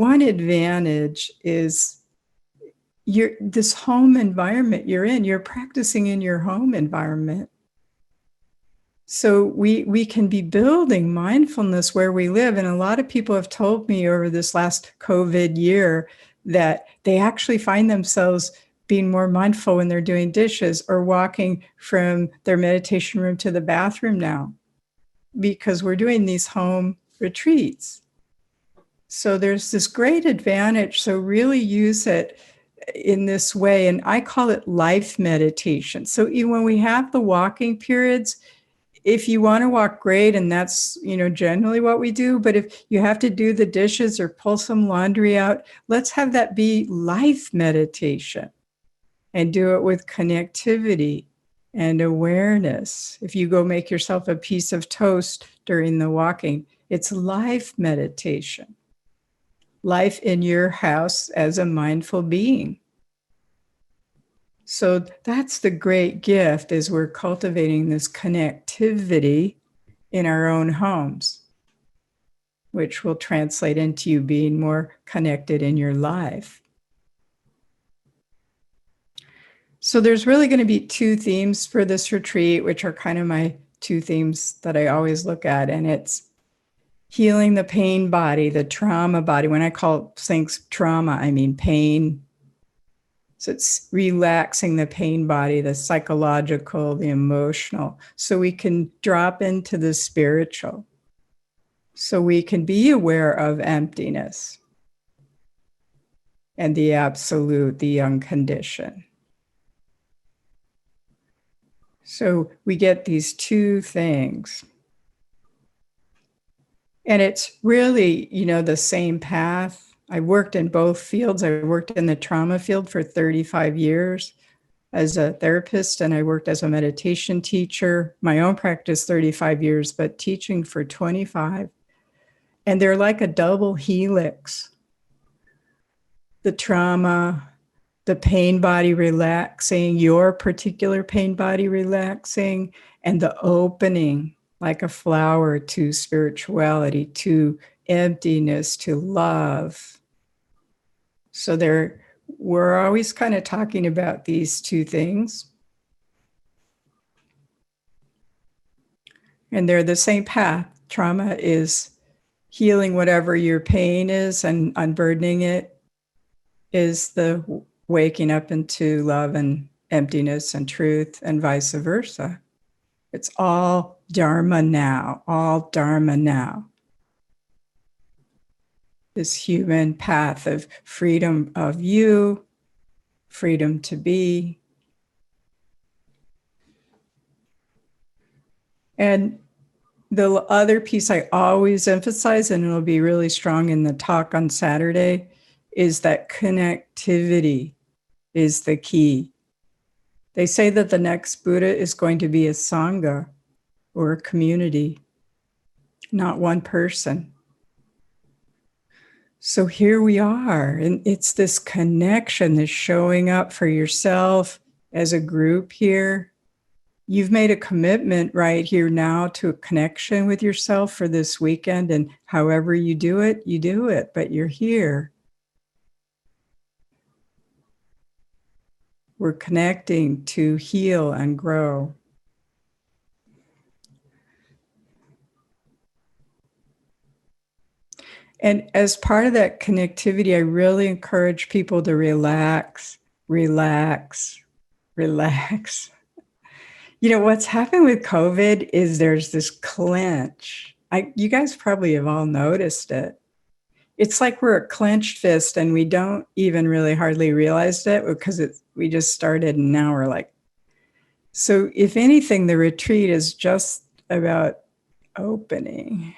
one advantage is this home environment you're in. You're practicing in your home environment. So we can be building mindfulness where we live. And a lot of people have told me over this last COVID year that they actually find themselves being more mindful when they're doing dishes or walking from their meditation room to the bathroom now, because we're doing these home retreats. So there's this great advantage. So really use it in this way. And I call it life meditation. So even when we have the walking periods, if you want to walk, great, and that's, generally what we do. But if you have to do the dishes or pull some laundry out, let's have that be life meditation and do it with connectivity and awareness. If you go make yourself a piece of toast during the walking, it's life meditation. Life in your house as a mindful being. So that's the great gift, is we're cultivating this connectivity in our own homes, which will translate into you being more connected in your life. So there's really going to be two themes for this retreat, which are kind of my two themes that I always look at. And it's healing the pain body, the trauma body. When I call things trauma, I mean pain. So it's relaxing the pain body, the psychological, the emotional, so we can drop into the spiritual, so we can be aware of emptiness and the absolute, the unconditioned. So we get these two things. And it's really, the same path. I worked in both fields. I worked in the trauma field for 35 years as a therapist, and I worked as a meditation teacher. My own practice, 35 years, but teaching for 25. And they're like a double helix. The trauma, the pain body relaxing, your particular pain body relaxing, and the opening like a flower to spirituality, to emptiness, to love. So we're always kind of talking about these two things. And they're the same path. Trauma is healing whatever your pain is and unburdening it, is the waking up into love and emptiness and truth, and vice versa. It's all Dharma now, all Dharma now. This human path of freedom of you, freedom to be. And the other piece I always emphasize, and it'll be really strong in the talk on Saturday, is that connectivity is the key. They say that the next Buddha is going to be a Sangha, or a community, not one person. So here we are, and it's this connection, this showing up for yourself as a group here. You've made a commitment right here now to a connection with yourself for this weekend, and however you do it, but you're here. We're connecting to heal and grow. And as part of that connectivity, I really encourage people to relax, relax, relax. What's happened with COVID is there's this clench. You guys probably have all noticed it. It's like we're a clenched fist and we don't even really hardly realize it, because we just started and now we're like. So if anything, the retreat is just about opening.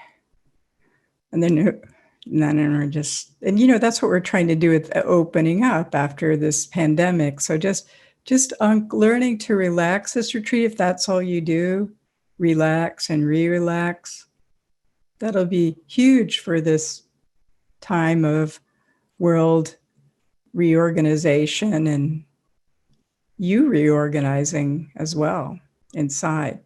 And then we're just, and that's what we're trying to do with opening up after this pandemic. So just learning to relax this retreat, if that's all you do, relax and re-relax. That'll be huge for this time of world reorganization and you reorganizing as well inside.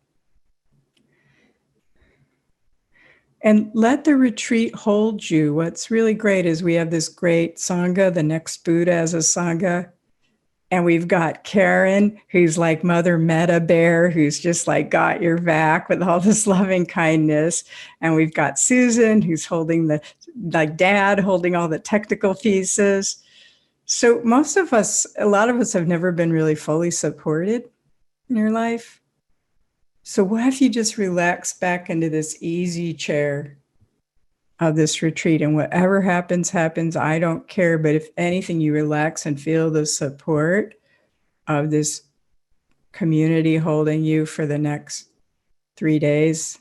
And let the retreat hold you. What's really great is we have this great Sangha, the next Buddha as a Sangha. And we've got Karen, who's like Mother Meta Bear, who's just like got your back with all this loving kindness. And we've got Susan, who's holding the, like Dad, holding all the technical pieces. So most of us, a lot of us have never been really fully supported in your life. So what if you just relax back into this easy chair of this retreat, and whatever happens, happens. I don't care. But if anything, you relax and feel the support of this community holding you for the next 3 days.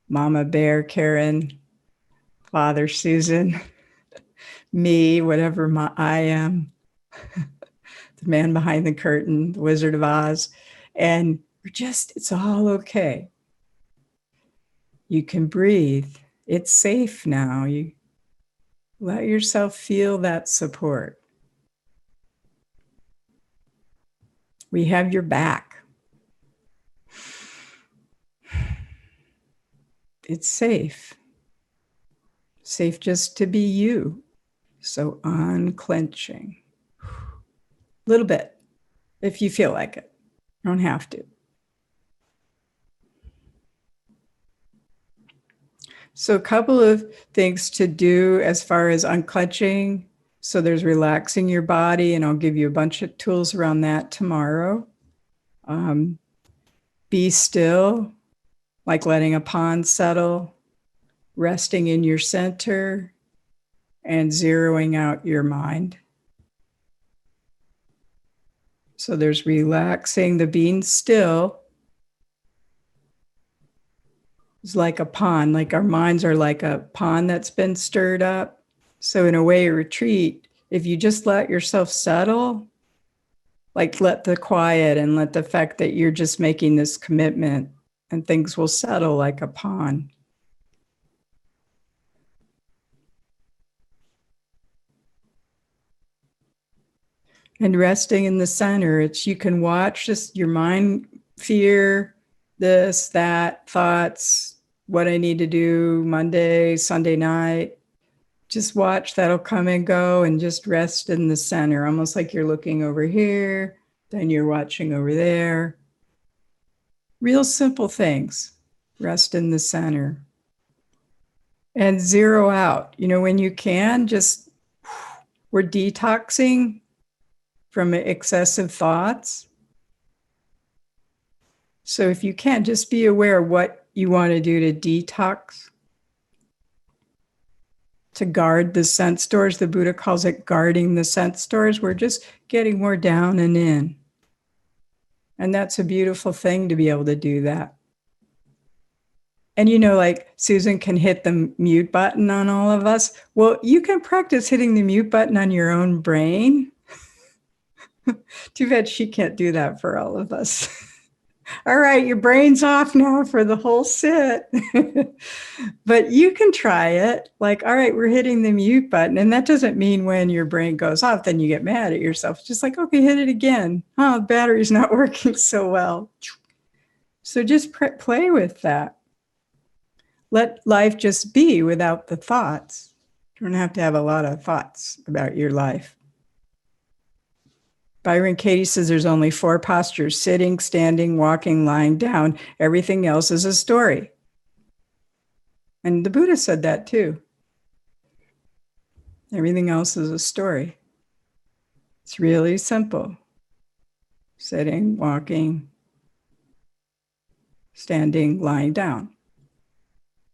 Mama Bear, Karen, Father Susan, me, whatever I am, the man behind the curtain, the Wizard of Oz. And we're just, it's all okay. You can breathe. It's safe now. You let yourself feel that support. We have your back. It's safe. Safe just to be you. So unclenching. A little bit, if you feel like it. You don't have to. So a couple of things to do as far as unclenching. So there's relaxing your body, and I'll give you a bunch of tools around that tomorrow. Be still, like letting a pond settle, resting in your center, and zeroing out your mind. So there's relaxing, the being still is like a pond, like our minds are like a pond that's been stirred up. So in a way, a retreat, if you just let yourself settle, like let the quiet and let the fact that you're just making this commitment, and things will settle like a pond. And resting in the center, it's you can watch just your mind, fear, this, that, thoughts, what I need to do Monday, Sunday night. Just watch, that'll come and go, and just rest in the center, almost like you're looking over here, then you're watching over there. Real simple things. Rest in the center. And zero out. You know, when you can, just, we're detoxing from excessive thoughts. So if you can, just be aware of what you want to do to detox, to guard the sense doors. The Buddha calls it guarding the sense doors. We're just getting more down and in. And that's a beautiful thing to be able to do that. And you know, like Susan can hit the mute button on all of us. Well, you can practice hitting the mute button on your own brain. Too bad she can't do that for all of us. All right, your brain's off now for the whole sit. But you can try it. Like, all right, we're hitting the mute button. And that doesn't mean when your brain goes off, then you get mad at yourself. It's just like, okay, hit it again. Oh, the battery's not working so well. So just play with that. Let life just be without the thoughts. You don't have to have a lot of thoughts about your life. Byron Katie says there's only 4 postures: sitting, standing, walking, lying down. Everything else is a story. And the Buddha said that too. Everything else is a story. It's really simple. Sitting, walking, standing, lying down.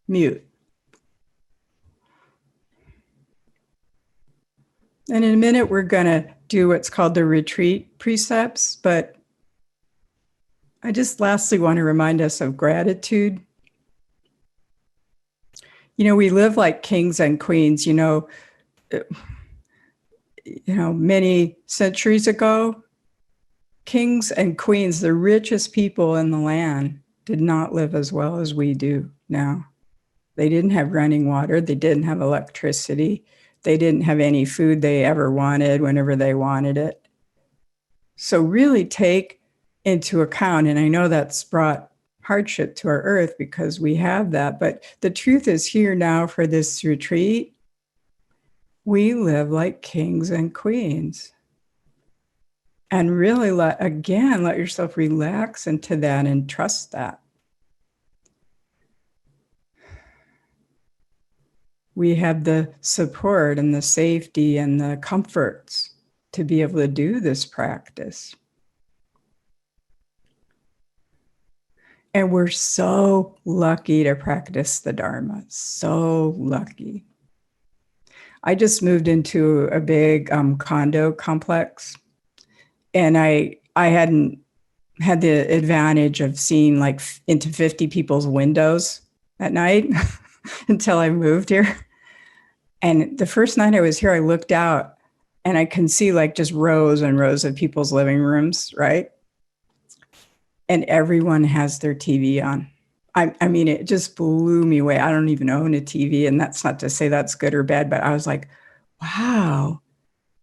Mute. And in a minute, we're going to do what's called the retreat precepts. But I just lastly want to remind us of gratitude. You know, we live like kings and queens. You know, many centuries ago, kings and queens, the richest people in the land, did not live as well as we do now. They didn't have running water. They didn't have electricity. They didn't have any food they ever wanted whenever they wanted it. So really take into account, and I know that's brought hardship to our earth because we have that. But the truth is, here now for this retreat, we live like kings and queens. And really let yourself relax into that and trust that. We have the support and the safety and the comforts to be able to do this practice. And we're so lucky to practice the Dharma, so lucky. I just moved into a big condo complex, and I hadn't had the advantage of seeing like into 50 people's windows at night until I moved here. And the first night I was here, I looked out and I can see like just rows and rows of people's living rooms, right? And everyone has their TV on. I mean, it just blew me away. I don't even own a TV, and that's not to say that's good or bad, but I was like, wow,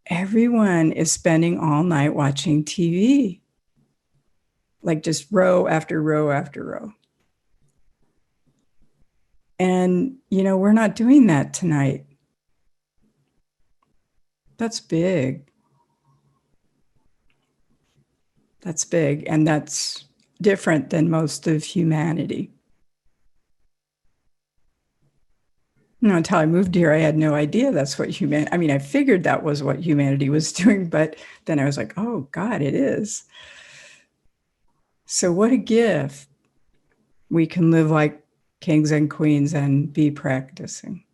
everyone is spending all night watching TV. Like just row after row after row. And, we're not doing that tonight. That's big. That's big. And that's different than most of humanity. Until I moved here, I had no idea that's what I figured that was what humanity was doing, but then I was like, oh God, it is. So what a gift. We can live like kings and queens and be practicing.